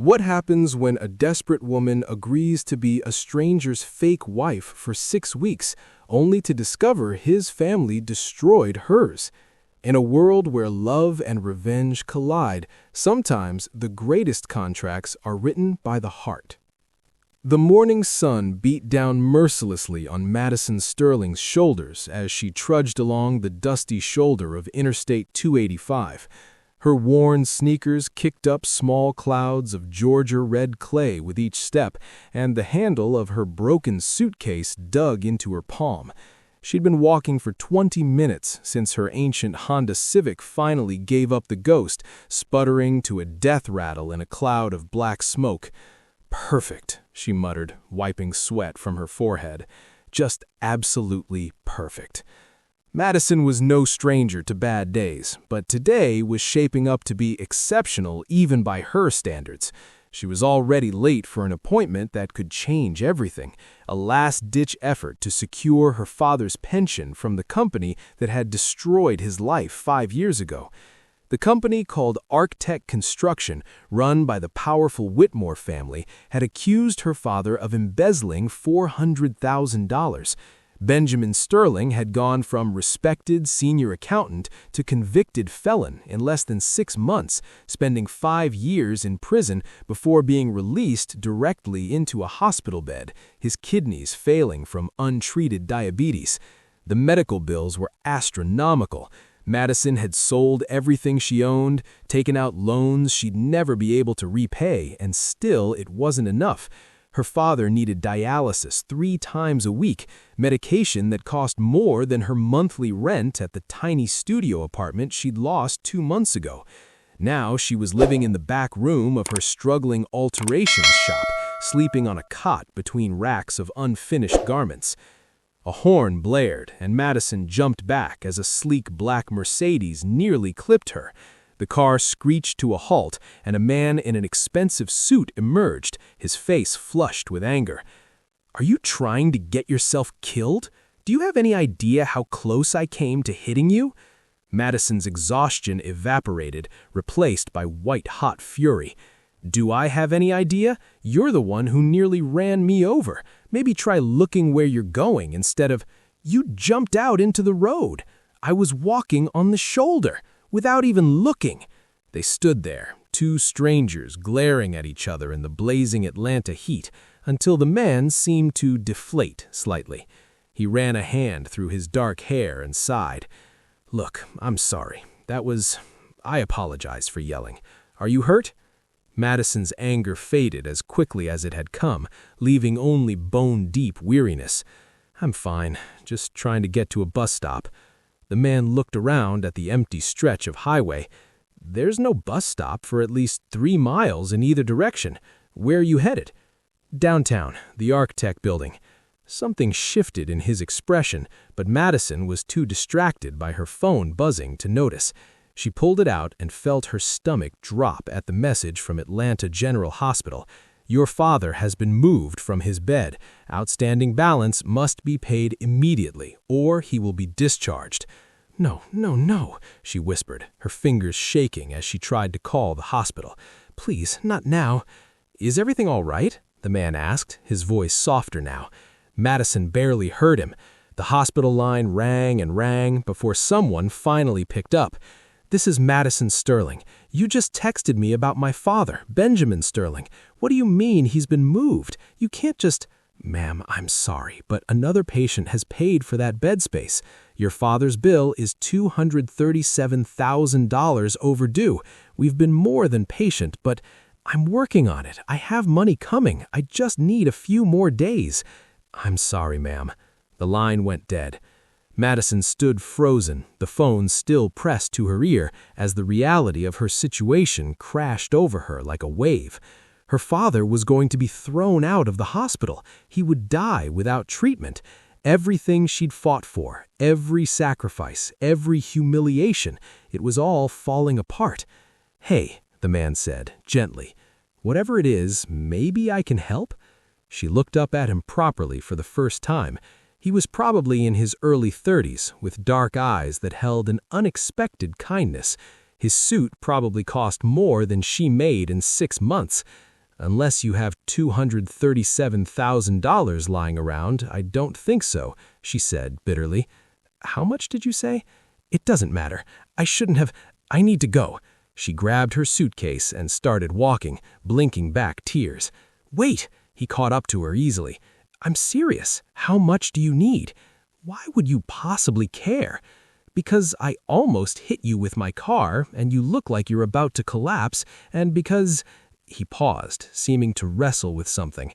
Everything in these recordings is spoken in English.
What happens when a desperate woman agrees to be a stranger's fake wife for 6 weeks, only to discover his family destroyed hers? In a world where love and revenge collide, sometimes the greatest contracts are written by the heart. The morning sun beat down mercilessly on Madison Sterling's shoulders as she trudged along the dusty shoulder of Interstate 285. Her worn sneakers kicked up small clouds of Georgia red clay with each step, and the handle of her broken suitcase dug into her palm. She'd been walking for 20 minutes since her ancient Honda Civic finally gave up the ghost, sputtering to a death rattle in a cloud of black smoke. "Perfect," she muttered, wiping sweat from her forehead. "Just absolutely perfect." Madison was no stranger to bad days, but today was shaping up to be exceptional even by her standards. She was already late for an appointment that could change everything, a last-ditch effort to secure her father's pension from the company that had destroyed his life 5 years ago. The company, called Architect Construction, run by the powerful Whitmore family, had accused her father of embezzling $400,000. Benjamin Sterling had gone from respected senior accountant to convicted felon in less than 6 months, spending 5 years in prison before being released directly into a hospital bed, his kidneys failing from untreated diabetes. The medical bills were astronomical. Madison had sold everything she owned, taken out loans she'd never be able to repay, and still it wasn't enough. Her father needed dialysis 3 times a week, medication that cost more than her monthly rent at the tiny studio apartment she'd lost 2 months ago. Now she was living in the back room of her struggling alterations shop, sleeping on a cot between racks of unfinished garments. A horn blared, and Madison jumped back as a sleek black Mercedes nearly clipped her. The car screeched to a halt, and a man in an expensive suit emerged, his face flushed with anger. "Are you trying to get yourself killed? Do you have any idea how close I came to hitting you?" Madison's exhaustion evaporated, replaced by white-hot fury. "Do I have any idea? You're the one who nearly ran me over. Maybe try looking where you're going instead of—" "You jumped out into the road. I was walking on the shoulder. Without even looking." They stood there, 2 strangers glaring at each other in the blazing Atlanta heat, until the man seemed to deflate slightly. He ran a hand through his dark hair and sighed. "Look, I'm sorry. I apologize for yelling. Are you hurt?" Madison's anger faded as quickly as it had come, leaving only bone-deep weariness. "I'm fine, just trying to get to a bus stop." The man looked around at the empty stretch of highway. "There's no bus stop for at least 3 miles in either direction. Where are you headed?" "Downtown, the Architect building." Something shifted in his expression, but Madison was too distracted by her phone buzzing to notice. She pulled it out and felt her stomach drop at the message from Atlanta General Hospital. "Your father has been moved from his bed. Outstanding balance must be paid immediately, or he will be discharged." "No, no, no," she whispered, her fingers shaking as she tried to call the hospital. "Please, not now." "Is everything all right?" the man asked, his voice softer now. Madison barely heard him. The hospital line rang and rang before someone finally picked up. "This is Madison Sterling. You just texted me about my father, Benjamin Sterling. What do you mean he's been moved? You can't just—" "Ma'am, I'm sorry, but another patient has paid for that bed space. Your father's bill is $237,000 overdue. We've been more than patient, but I'm working on it. I have money coming. I just need a few more days." "I'm sorry, ma'am." The line went dead. Madison stood frozen, the phone still pressed to her ear as the reality of her situation crashed over her like a wave. Her father was going to be thrown out of the hospital. He would die without treatment. Everything she'd fought for, every sacrifice, every humiliation, it was all falling apart. "Hey," the man said, gently, "whatever it is, maybe I can help?" She looked up at him properly for the first time. He was probably in his early 30s, with dark eyes that held an unexpected kindness. His suit probably cost more than she made in 6 months. Unless you have $237,000 lying around, I don't think so, she said bitterly. How much did you say? It doesn't matter. I shouldn't have. I need to go. She grabbed her suitcase and started walking, blinking back tears. Wait, he caught up to her easily. I'm serious. How much do you need? Why would you possibly care? Because I almost hit you with my car, and you look like you're about to collapse, and because... He paused, seeming to wrestle with something.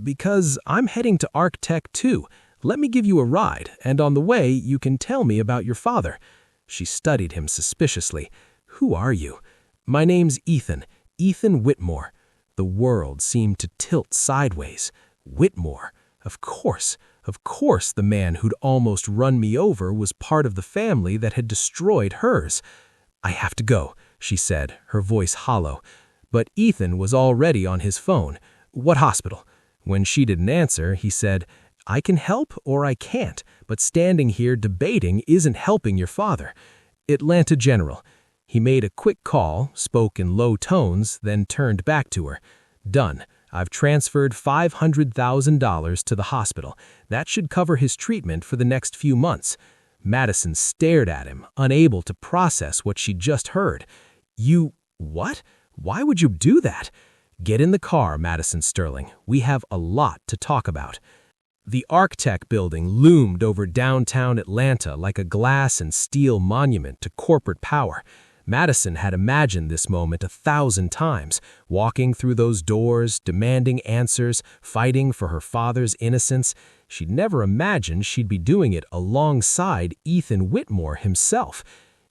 Because I'm heading to Arc-Tech too. Let me give you a ride, and on the way you can tell me about your father. She studied him suspiciously. Who are you? My name's Ethan Whitmore. The world seemed to tilt sideways. Whitmore. Of course the man who'd almost run me over was part of the family that had destroyed hers. I have to go, she said, her voice hollow. But Ethan was already on his phone. What hospital? When she didn't answer, he said, I can help or I can't, but standing here debating isn't helping your father. Atlanta General. He made a quick call, spoke in low tones, then turned back to her. Done. I've transferred $500,000 to the hospital. That should cover his treatment for the next few months. Madison stared at him, unable to process what she'd just heard. You... what? Why would you do that? Get in the car, Madison Sterling. We have a lot to talk about. The Arc-Tech building loomed over downtown Atlanta like a glass and steel monument to corporate power. Madison had imagined this moment 1,000 times, walking through those doors, demanding answers, fighting for her father's innocence. She'd never imagined she'd be doing it alongside Ethan Whitmore himself.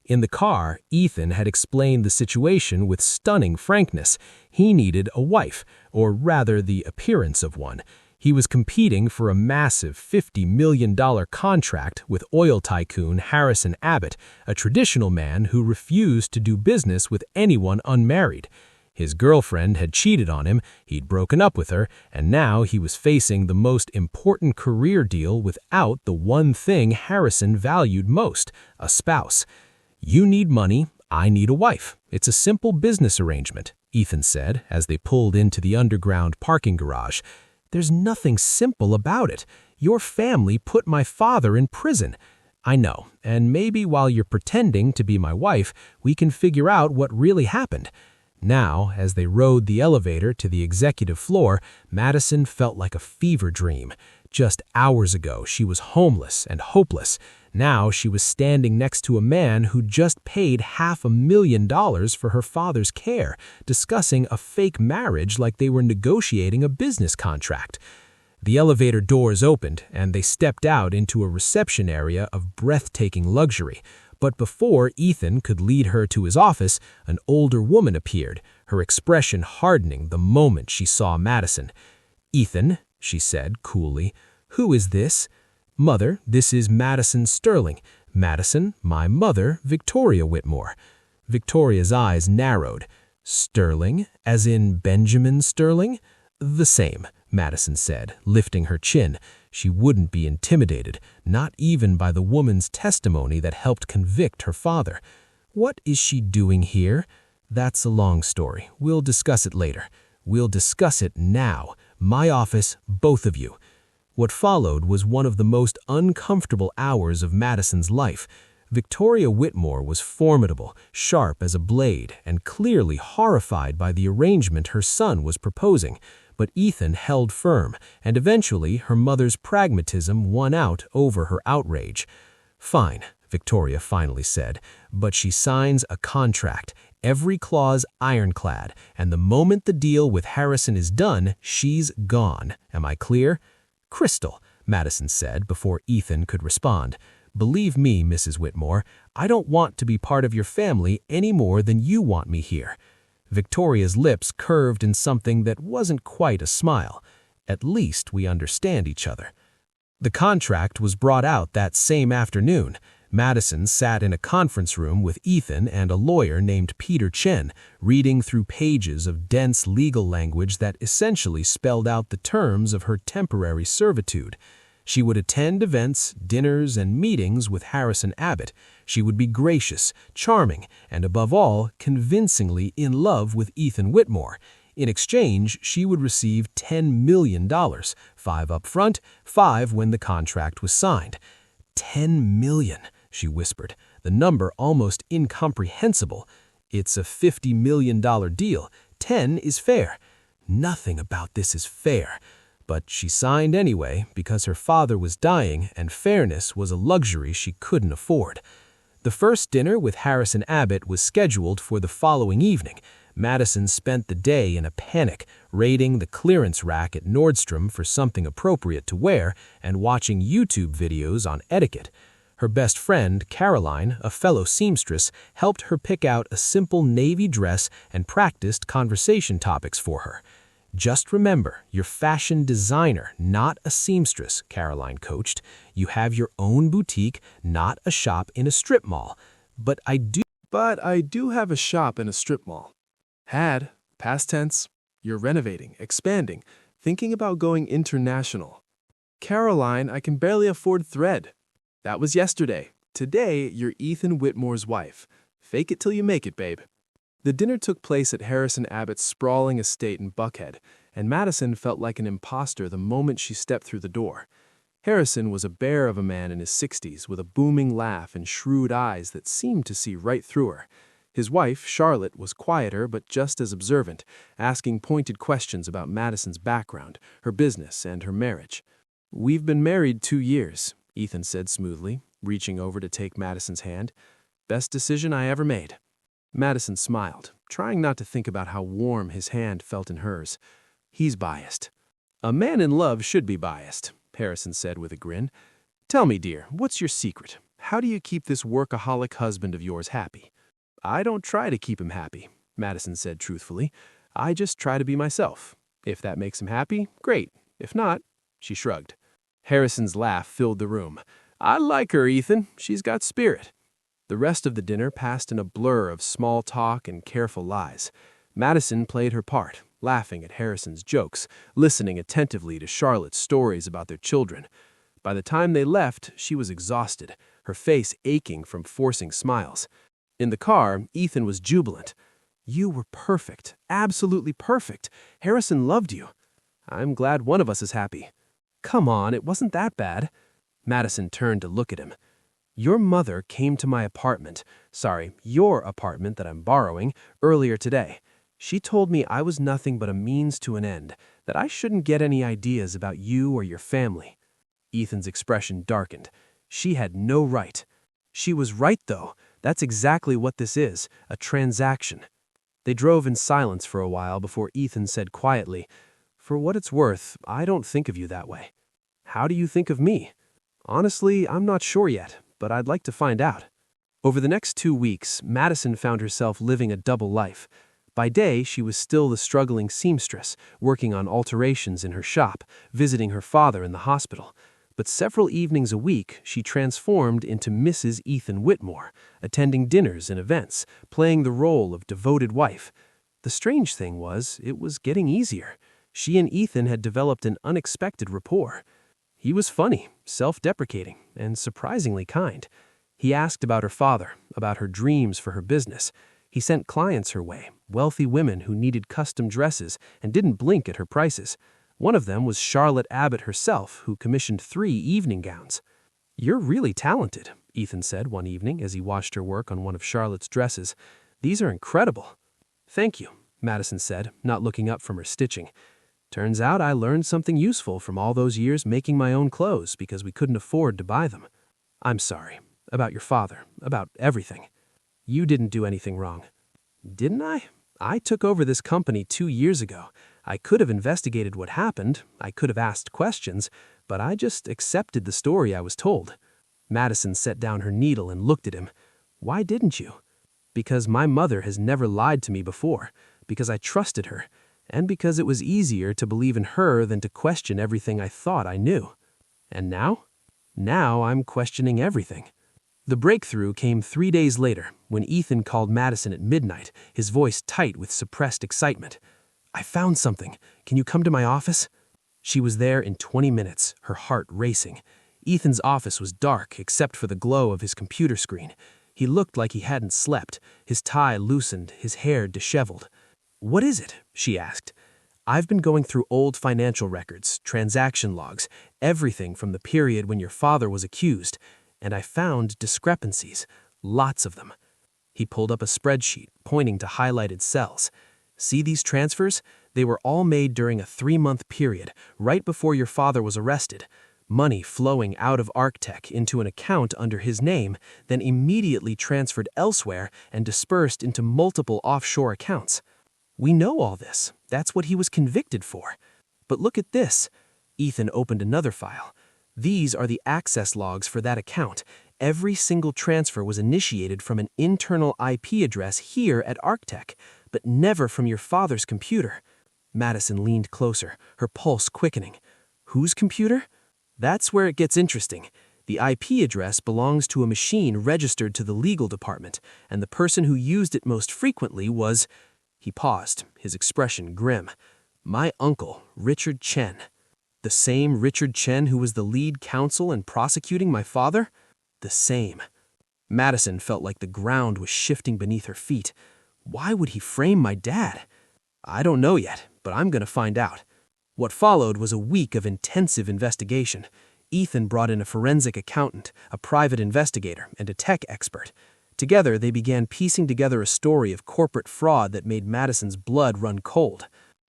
In the car, Ethan had explained the situation with stunning frankness. He needed a wife, or rather the appearance of one. He was competing for a massive $50 million contract with oil tycoon Harrison Abbott, a traditional man who refused to do business with anyone unmarried. His girlfriend had cheated on him, he'd broken up with her, and now he was facing the most important career deal without the one thing Harrison valued most, a spouse. You need money, I need a wife. It's a simple business arrangement, Ethan said as they pulled into the underground parking garage. There's nothing simple about it. Your family put my father in prison. I know, and maybe while you're pretending to be my wife, we can figure out what really happened. Now, as they rode the elevator to the executive floor, Madison felt like a fever dream. Just hours ago, she was homeless and hopeless. Now she was standing next to a man who just paid $500,000 for her father's care, discussing a fake marriage like they were negotiating a business contract. The elevator doors opened, and they stepped out into a reception area of breathtaking luxury. But before Ethan could lead her to his office, an older woman appeared, her expression hardening the moment she saw Madison. Ethan, she said coolly, who is this? Mother, this is Madison Sterling. Madison, my mother, Victoria Whitmore. Victoria's eyes narrowed. Sterling, as in Benjamin Sterling? The same, Madison said, lifting her chin. She wouldn't be intimidated, not even by the woman's testimony that helped convict her father. What is she doing here? That's a long story. We'll discuss it later. We'll discuss it now. My office, both of you. What followed was one of the most uncomfortable hours of Madison's life. Victoria Whitmore was formidable, sharp as a blade, and clearly horrified by the arrangement her son was proposing. But Ethan held firm, and eventually her mother's pragmatism won out over her outrage. Fine, Victoria finally said, but she signs a contract, every clause ironclad, and the moment the deal with Harrison is done, she's gone. Am I clear? Crystal, Madison said before Ethan could respond. Believe me, Mrs. Whitmore, I don't want to be part of your family any more than you want me here. Victoria's lips curved in something that wasn't quite a smile. At least we understand each other. The contract was brought out that same afternoon. Madison sat in a conference room with Ethan and a lawyer named Peter Chen, reading through pages of dense legal language that essentially spelled out the terms of her temporary servitude. She would attend events, dinners, and meetings with Harrison Abbott. She would be gracious, charming, and above all, convincingly in love with Ethan Whitmore. In exchange, she would receive $10 million, $5 up front, $5 when the contract was signed. $10 million, she whispered, the number almost incomprehensible. It's a $50 million deal. 10 is fair. Nothing about this is fair. But she signed anyway because her father was dying and fairness was a luxury she couldn't afford. The first dinner with Harrison Abbott was scheduled for the following evening. Madison spent the day in a panic, raiding the clearance rack at Nordstrom for something appropriate to wear and watching YouTube videos on etiquette. Her best friend, Caroline, a fellow seamstress, helped her pick out a simple navy dress and practiced conversation topics for her. "Just remember, you're fashion designer, not a seamstress," Caroline coached. "You have your own boutique, not a shop in a strip mall." But I do have a shop in a strip mall. Had, past tense, you're renovating, expanding, thinking about going international. Caroline, I can barely afford thread. That was yesterday. Today, you're Ethan Whitmore's wife. Fake it till you make it, babe. The dinner took place at Harrison Abbott's sprawling estate in Buckhead, and Madison felt like an imposter the moment she stepped through the door. Harrison was a bear of a man in his 60s with a booming laugh and shrewd eyes that seemed to see right through her. His wife, Charlotte, was quieter but just as observant, asking pointed questions about Madison's background, her business, and her marriage. "We've been married 2 years," Ethan said smoothly, reaching over to take Madison's hand. "Best decision I ever made." Madison smiled, trying not to think about how warm his hand felt in hers. "He's biased." "A man in love should be biased," Harrison said with a grin. "Tell me, dear, what's your secret? How do you keep this workaholic husband of yours happy?" "I don't try to keep him happy," Madison said truthfully. "I just try to be myself. If that makes him happy, great. If not," she shrugged. Harrison's laugh filled the room. "I like her, Ethan. She's got spirit." The rest of the dinner passed in a blur of small talk and careful lies. Madison played her part, laughing at Harrison's jokes, listening attentively to Charlotte's stories about their children. By the time they left, she was exhausted, her face aching from forcing smiles. In the car, Ethan was jubilant. "You were perfect, absolutely perfect. Harrison loved you." "I'm glad one of us is happy." "Come on, it wasn't that bad." Madison turned to look at him. "Your mother came to my apartment, your apartment that I'm borrowing, earlier today. She told me I was nothing but a means to an end, that I shouldn't get any ideas about you or your family." Ethan's expression darkened. She had no right. She was right, though. That's exactly what this is, a transaction. They drove in silence for a while before Ethan said quietly, "For what it's worth, I don't think of you that way." "How do you think of me?" "Honestly, I'm not sure yet, but I'd like to find out." Over the next 2 weeks, Madison found herself living a double life. By day, she was still the struggling seamstress, working on alterations in her shop, visiting her father in the hospital. But several evenings a week, she transformed into Mrs. Ethan Whitmore, attending dinners and events, playing the role of devoted wife. The strange thing was, it was getting easier. She and Ethan had developed an unexpected rapport. He was funny, self-deprecating, and surprisingly kind. He asked about her father, about her dreams for her business. He sent clients her way, wealthy women who needed custom dresses and didn't blink at her prices. One of them was Charlotte Abbott herself, who commissioned 3 evening gowns. "You're really talented," Ethan said one evening as he watched her work on one of Charlotte's dresses. "These are incredible." "Thank you," Madison said, not looking up from her stitching. "Turns out I learned something useful from all those years making my own clothes because we couldn't afford to buy them. I'm sorry. About your father. About everything. You didn't do anything wrong." "Didn't I? I took over this company 2 years ago. I could have investigated what happened. I could have asked questions, but I just accepted the story I was told." Madison set down her needle and looked at him. "Why didn't you?" "Because my mother has never lied to me before. Because I trusted her. And because it was easier to believe in her than to question everything I thought I knew." "And now?" "Now I'm questioning everything." The breakthrough came 3 days later, when Ethan called Madison at midnight, his voice tight with suppressed excitement. "I found something. Can you come to my office?" She was there in 20 minutes, her heart racing. Ethan's office was dark except for the glow of his computer screen. He looked like he hadn't slept, his tie loosened, his hair disheveled. "What is it?" she asked. "I've been going through old financial records, transaction logs, everything from the period when your father was accused, and I found discrepancies, lots of them." He pulled up a spreadsheet, pointing to highlighted cells. "See these transfers? They were all made during a 3-month period, right before your father was arrested. Money flowing out of Arctech into an account under his name, then immediately transferred elsewhere and dispersed into multiple offshore accounts. We know all this. That's what he was convicted for. But look at this." Ethan opened another file. "These are the access logs for that account. Every single transfer was initiated from an internal IP address here at Arctech, but never from your father's computer." Madison leaned closer, her pulse quickening. "Whose computer?" "That's where it gets interesting. The IP address belongs to a machine registered to the legal department, and the person who used it most frequently was—" He paused, his expression grim. "My uncle, Richard Chen." "The same Richard Chen who was the lead counsel in prosecuting my father?" "The same." Madison felt like the ground was shifting beneath her feet. Why would he frame my dad? "I don't know yet, but I'm going to find out." What followed was a week of intensive investigation. Ethan brought in a forensic accountant, a private investigator, and a tech expert. Together, they began piecing together a story of corporate fraud that made Madison's blood run cold.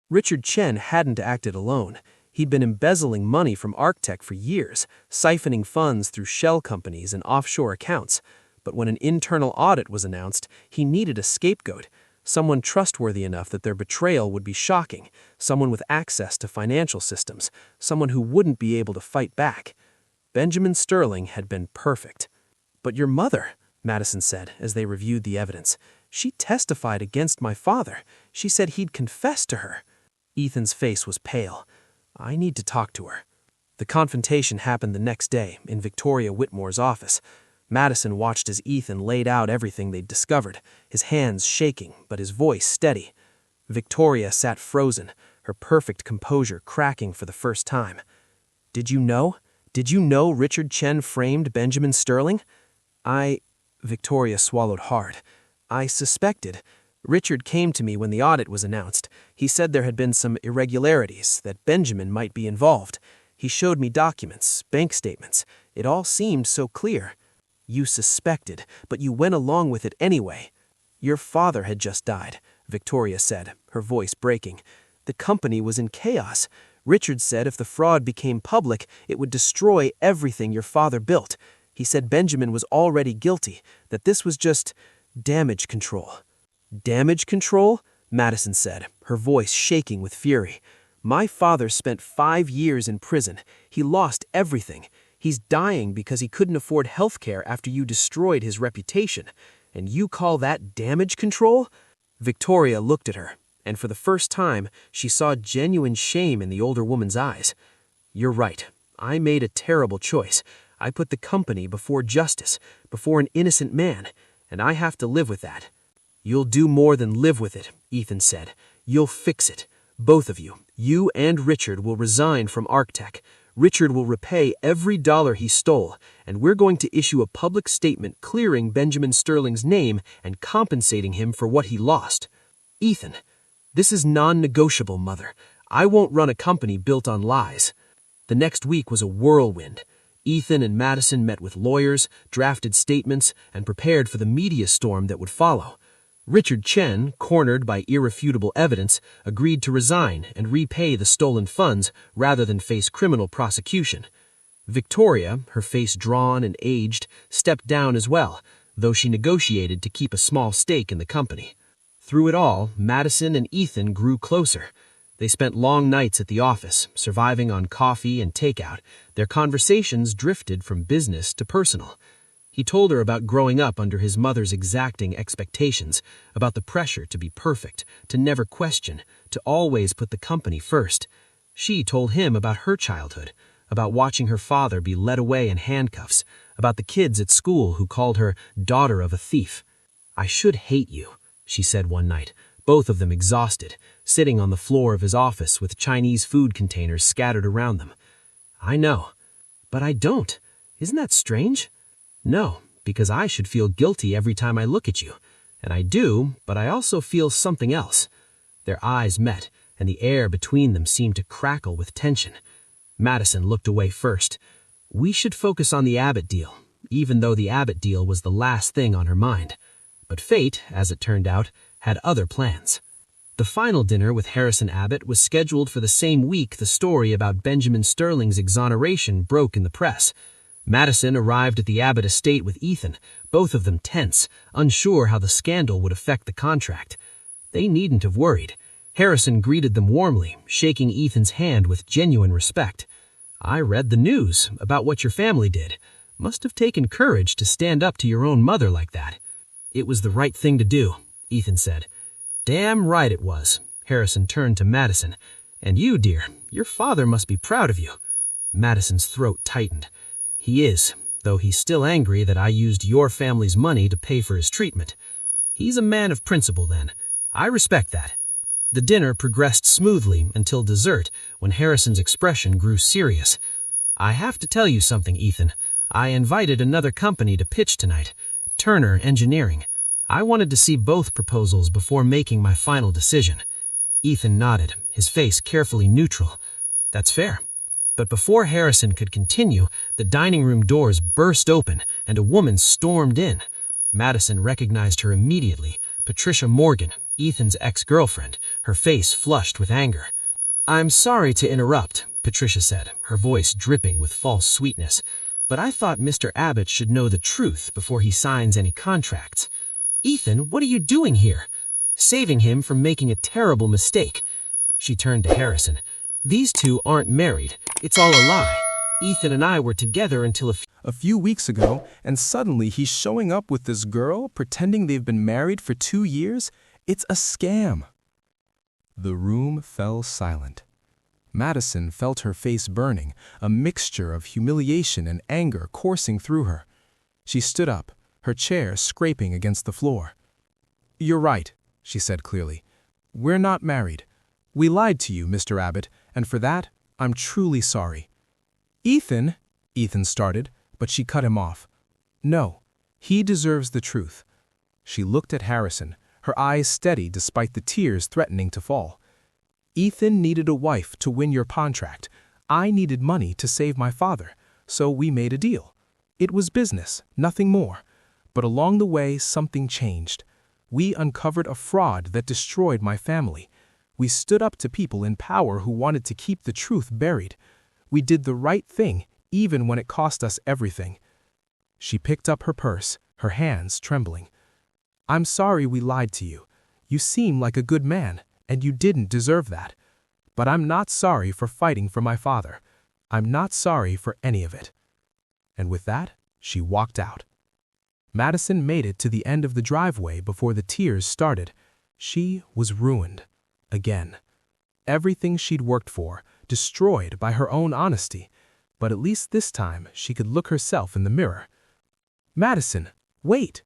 Richard Chen hadn't acted alone. He'd been embezzling money from Arctech for years, siphoning funds through shell companies and offshore accounts. But when an internal audit was announced, he needed a scapegoat, someone trustworthy enough that their betrayal would be shocking, someone with access to financial systems, someone who wouldn't be able to fight back. Benjamin Sterling had been perfect. "But your mother," Madison said as they reviewed the evidence. "She testified against my father. She said he'd confessed to her." Ethan's face was pale. "I need to talk to her." The confrontation happened the next day in Victoria Whitmore's office. Madison watched as Ethan laid out everything they'd discovered, his hands shaking but his voice steady. Victoria sat frozen, her perfect composure cracking for the first time. Did you know Richard Chen framed Benjamin Sterling?" Victoria swallowed hard. "I suspected. Richard came to me when the audit was announced. He said there had been some irregularities, that Benjamin might be involved. He showed me documents, bank statements. It all seemed so clear." "You suspected, but you went along with it anyway." "Your father had just died," Victoria said, her voice breaking. "The company was in chaos. Richard said if the fraud became public, it would destroy everything your father built. He said Benjamin was already guilty, that this was just damage control." "Damage control?" Madison said, her voice shaking with fury. "My father spent 5 years in prison. He lost everything. He's dying because he couldn't afford health care after you destroyed his reputation. And you call that damage control?" Victoria looked at her, and for the first time, she saw genuine shame in the older woman's eyes. "You're right. I made a terrible choice. I put the company before justice, before an innocent man, and I have to live with that." "You'll do more than live with it," Ethan said. "You'll fix it. Both of you, you and Richard, will resign from Arctech. Richard will repay every dollar he stole, and we're going to issue a public statement clearing Benjamin Sterling's name and compensating him for what he lost." "Ethan, this is non-negotiable, Mother. I won't run a company built on lies." The next week was a whirlwind. Ethan and Madison met with lawyers, drafted statements, and prepared for the media storm that would follow. Richard Chen, cornered by irrefutable evidence, agreed to resign and repay the stolen funds rather than face criminal prosecution. Victoria, her face drawn and aged, stepped down as well, though she negotiated to keep a small stake in the company. Through it all, Madison and Ethan grew closer. They spent long nights at the office, surviving on coffee and takeout. Their conversations drifted from business to personal. He told her about growing up under his mother's exacting expectations, about the pressure to be perfect, to never question, to always put the company first. She told him about her childhood, about watching her father be led away in handcuffs, about the kids at school who called her daughter of a thief. "I should hate you," she said one night, both of them exhausted, sitting on the floor of his office with Chinese food containers scattered around them. "I know, but I don't. Isn't that strange?" "No, because I should feel guilty every time I look at you. And I do, but I also feel something else." Their eyes met, and the air between them seemed to crackle with tension. Madison looked away first. We should focus on the Abbott deal, even though the Abbott deal was the last thing on her mind. But fate, as it turned out, had other plans. The final dinner with Harrison Abbott was scheduled for the same week the story about Benjamin Sterling's exoneration broke in the press. Madison arrived at the Abbott estate with Ethan, both of them tense, unsure how the scandal would affect the contract. They needn't have worried. Harrison greeted them warmly, shaking Ethan's hand with genuine respect. "I read the news about what your family did. Must have taken courage to stand up to your own mother like that." "It was the right thing to do," Ethan said. "Damn right it was." Harrison turned to Madison. "And you, dear, your father must be proud of you." Madison's throat tightened. "He is, though he's still angry that I used your family's money to pay for his treatment. He's a man of principle, then. I respect that." The dinner progressed smoothly until dessert, when Harrison's expression grew serious. "I have to tell you something, Ethan. I invited another company to pitch tonight, Turner Engineering. I wanted to see both proposals before making my final decision." Ethan nodded, his face carefully neutral. "That's fair." But before Harrison could continue, the dining room doors burst open and a woman stormed in. Madison recognized her immediately, Patricia Morgan, Ethan's ex-girlfriend, her face flushed with anger. "I'm sorry to interrupt," Patricia said, her voice dripping with false sweetness, "but I thought Mr. Abbott should know the truth before he signs any contracts. Ethan, what are you doing here? Saving him from making a terrible mistake." She turned to Harrison. "These two aren't married. It's all a lie. Ethan and I were together until A few weeks ago, and suddenly he's showing up with this girl, pretending they've been married for 2 years? It's a scam." The room fell silent. Madison felt her face burning, a mixture of humiliation and anger coursing through her. She stood up, her chair scraping against the floor. "You're right," she said clearly. "We're not married. We lied to you, Mr. Abbott, and for that, I'm truly sorry." Ethan started, but she cut him off. "No, he deserves the truth." She looked at Harrison, her eyes steady despite the tears threatening to fall. "Ethan needed a wife to win your contract. I needed money to save my father, so we made a deal. It was business, nothing more. But along the way, something changed. We uncovered a fraud that destroyed my family. We stood up to people in power who wanted to keep the truth buried. We did the right thing, even when it cost us everything." She picked up her purse, her hands trembling. "I'm sorry we lied to you. You seem like a good man, and you didn't deserve that. But I'm not sorry for fighting for my father. I'm not sorry for any of it." And with that, she walked out. Madison made it to the end of the driveway before the tears started. She was ruined. Again. Everything she'd worked for, destroyed by her own honesty. But at least this time she could look herself in the mirror. "Madison, wait!"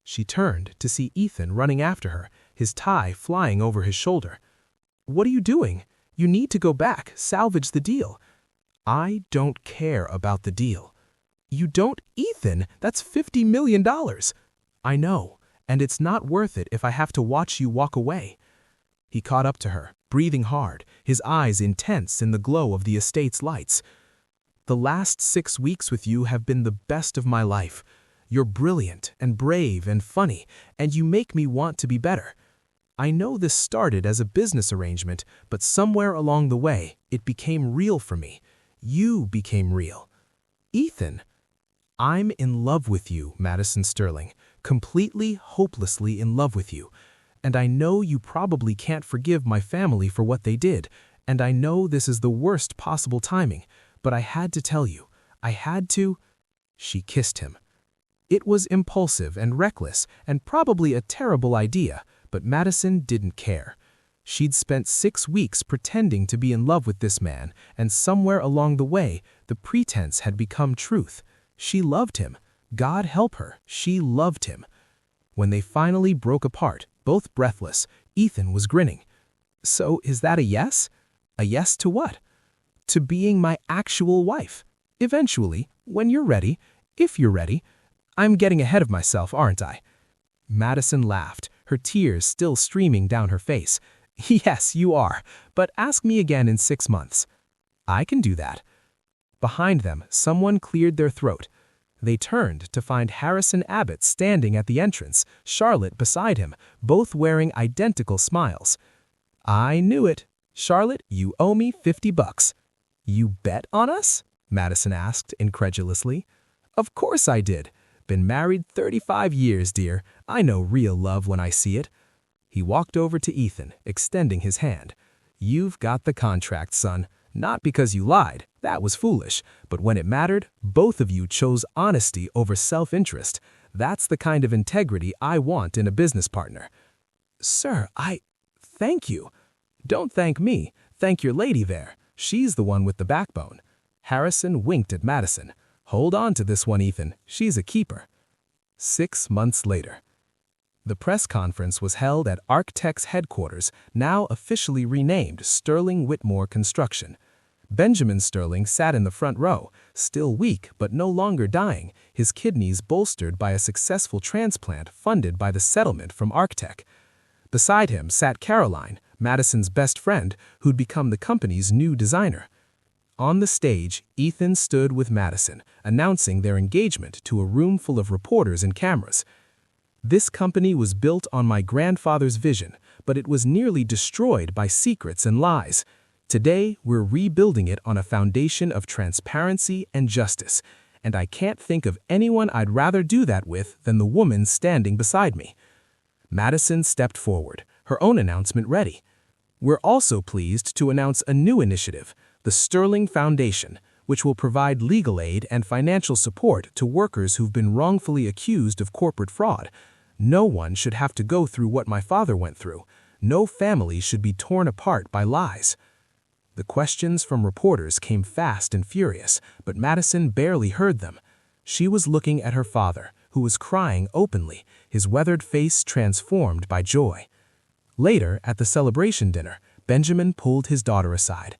She turned to see Ethan running after her, his tie flying over his shoulder. "What are you doing? You need to go back, salvage the deal." "I don't care about the deal." "You don't, Ethan? That's $50 million. "I know, and it's not worth it if I have to watch you walk away." He caught up to her, breathing hard, his eyes intense in the glow of the estate's lights. "The last 6 weeks with you have been the best of my life. You're brilliant and brave and funny, and you make me want to be better. I know this started as a business arrangement, but somewhere along the way, it became real for me. You became real." "Ethan." "I'm in love with you, Madison Sterling, completely, hopelessly in love with you. And I know you probably can't forgive my family for what they did, and I know this is the worst possible timing, but I had to tell you. I had to." She kissed him. It was impulsive and reckless, and probably a terrible idea, but Madison didn't care. She'd spent 6 weeks pretending to be in love with this man, and somewhere along the way, the pretense had become truth. She loved him. God help her, she loved him. When they finally broke apart, both breathless, Ethan was grinning. "So is that a yes?" "A yes to what?" "To being my actual wife. Eventually, when you're ready, if you're ready. I'm getting ahead of myself, aren't I?" Madison laughed, her tears still streaming down her face. Yes, you are, but ask me again in 6 months. I can do that. Behind them, someone cleared their throat. They turned to find Harrison Abbott standing at the entrance, Charlotte beside him, both wearing identical smiles. I knew it. Charlotte, you owe me $50. You bet on us? Madison asked incredulously. Of course I did. Been married 35 years, dear. I know real love when I see it. He walked over to Ethan, extending his hand. You've got the contract, son. Not because you lied, that was foolish, but when it mattered, both of you chose honesty over self-interest. That's the kind of integrity I want in a business partner. Sir, thank you. Don't thank me, thank your lady there. She's the one with the backbone. Harrison winked at Madison. Hold on to this one, Ethan. She's a keeper. 6 months later. The press conference was held at Architects headquarters, now officially renamed Sterling Whitmore Construction. Benjamin Sterling sat in the front row, still weak but no longer dying, his kidneys bolstered by a successful transplant funded by the settlement from Architect. Beside him sat Caroline, Madison's best friend, who'd become the company's new designer. On the stage, Ethan stood with Madison, announcing their engagement to a room full of reporters and cameras. This company was built on my grandfather's vision, but it was nearly destroyed by secrets and lies. Today, we're rebuilding it on a foundation of transparency and justice, and I can't think of anyone I'd rather do that with than the woman standing beside me. Madison stepped forward, her own announcement ready. We're also pleased to announce a new initiative, the Sterling Foundation, which will provide legal aid and financial support to workers who've been wrongfully accused of corporate fraud. No one should have to go through what my father went through. No family should be torn apart by lies. The questions from reporters came fast and furious, but Madison barely heard them. She was looking at her father, who was crying openly, his weathered face transformed by joy. Later, at the celebration dinner, Benjamin pulled his daughter aside.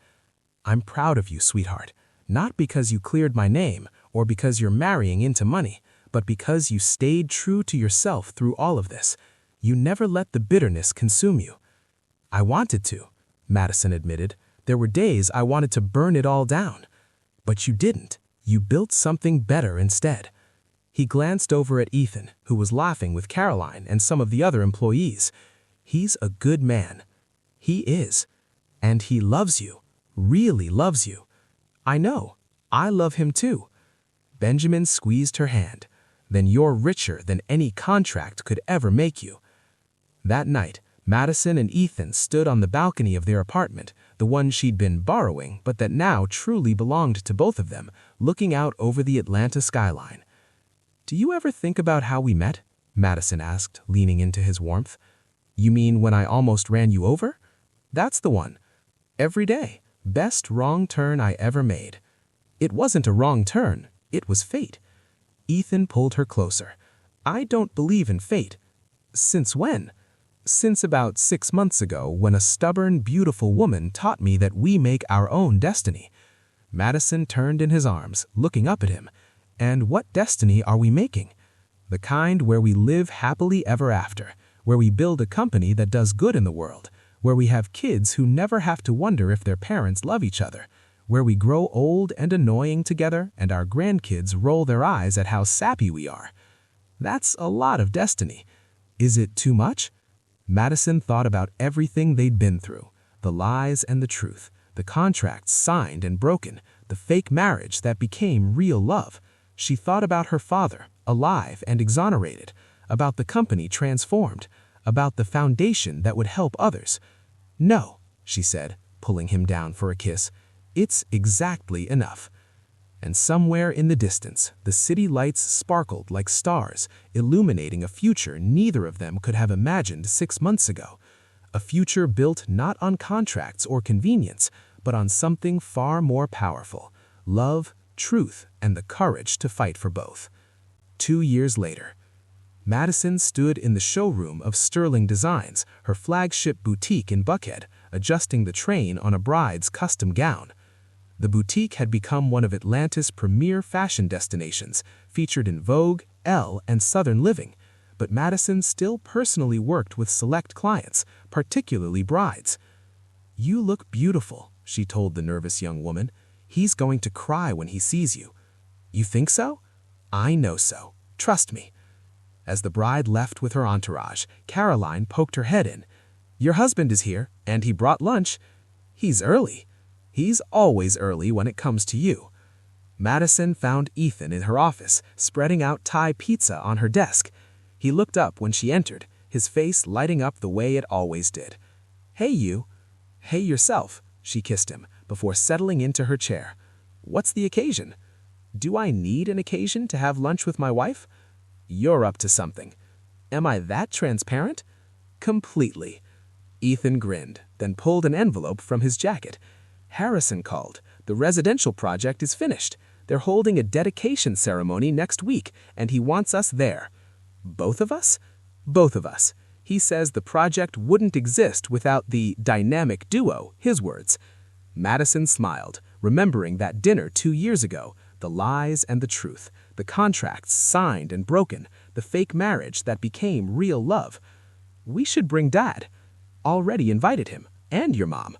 I'm proud of you, sweetheart, not because you cleared my name or because you're marrying into money, but because you stayed true to yourself through all of this. You never let the bitterness consume you. I wanted to, Madison admitted. There were days I wanted to burn it all down. But you didn't. You built something better instead. He glanced over at Ethan, who was laughing with Caroline and some of the other employees. He's a good man. He is. And he loves you. Really loves you. I know. I love him too. Benjamin squeezed her hand. Then you're richer than any contract could ever make you. That night, Madison and Ethan stood on the balcony of their apartment, the one she'd been borrowing but that now truly belonged to both of them, looking out over the Atlanta skyline. Do you ever think about how we met? Madison asked, leaning into his warmth. You mean when I almost ran you over? That's the one. Every day. Best wrong turn I ever made. It wasn't a wrong turn. It was fate. Ethan pulled her closer. I don't believe in fate. Since when? Since about 6 months ago, when a stubborn, beautiful woman taught me that we make our own destiny. Madison turned in his arms, looking up at him. And what destiny are we making? The kind where we live happily ever after, where we build a company that does good in the world, where we have kids who never have to wonder if their parents love each other, where we grow old and annoying together and our grandkids roll their eyes at how sappy we are. That's a lot of destiny. Is it too much? Madison thought about everything they'd been through, the lies and the truth, the contracts signed and broken, the fake marriage that became real love. She thought about her father, alive and exonerated, about the company transformed, about the foundation that would help others. No, she said, pulling him down for a kiss. It's exactly enough. And somewhere in the distance, the city lights sparkled like stars, illuminating a future neither of them could have imagined 6 months ago. A future built not on contracts or convenience, but on something far more powerful: love, truth, and the courage to fight for both. 2 years later, Madison stood in the showroom of Sterling Designs, her flagship boutique in Buckhead, adjusting the train on a bride's custom gown. The boutique had become one of Atlanta's premier fashion destinations, featured in Vogue, Elle, and Southern Living. but Madison still personally worked with select clients, particularly brides. "You look beautiful," she told the nervous young woman. "He's going to cry when he sees you." "You think so?" "I know so. Trust me." As the bride left with her entourage, Caroline poked her head in. "Your husband is here, and he brought lunch." "He's early." "He's always early when it comes to you." Madison found Ethan in her office, spreading out Thai pizza on her desk. He looked up when she entered, his face lighting up the way it always did. "Hey, you." "Hey, yourself," she kissed him, before settling into her chair. "What's the occasion?" "Do I need an occasion to have lunch with my wife?" "You're up to something." "Am I that transparent?" "Completely." Ethan grinned, then pulled an envelope from his jacket. "Harrison called. The residential project is finished. They're holding a dedication ceremony next week, and he wants us there." "Both of us?" "Both of us. He says the project wouldn't exist without the dynamic duo, his words." Madison smiled, remembering that dinner 2 years ago, the lies and the truth, the contracts signed and broken, the fake marriage that became real love. "We should bring Dad." "Already invited him, and your mom."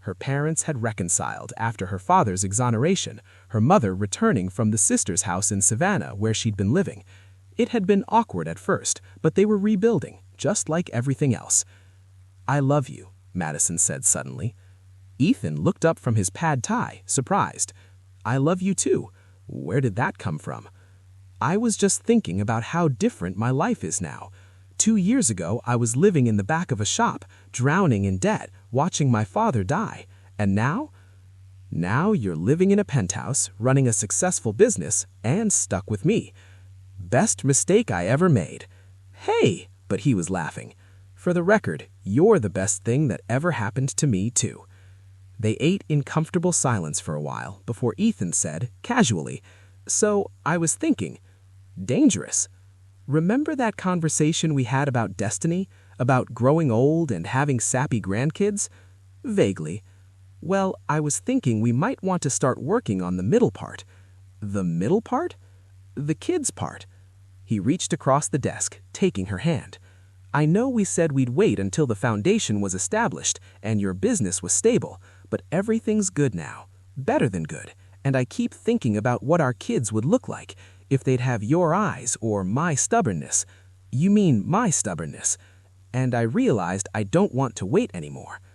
Her parents had reconciled after her father's exoneration, her mother returning from the sister's house in Savannah where she'd been living. It had been awkward at first, but they were rebuilding, just like everything else. "I love you," Madison said suddenly. Ethan looked up from his pad thai, surprised. "I love you too. Where did that come from?" "I was just thinking about how different my life is now. 2 years ago, I was living in the back of a shop, drowning in debt, watching my father die. And now? Now you're living in a penthouse, running a successful business, and stuck with me. Best mistake I ever made." "Hey!" But he was laughing. "For the record, you're the best thing that ever happened to me, too." They ate in comfortable silence for a while before Ethan said, casually, "So, I was thinking, dangerous. Remember that conversation we had about destiny, about growing old and having sappy grandkids?" "Vaguely." "Well, I was thinking we might want to start working on the middle part." "The middle part?" "The kids part." He reached across the desk, taking her hand. "I know we said we'd wait until the foundation was established and your business was stable, but everything's good now, better than good, and I keep thinking about what our kids would look like, if they'd have your eyes or my stubbornness." "You mean my stubbornness." "And I realized I don't want to wait anymore.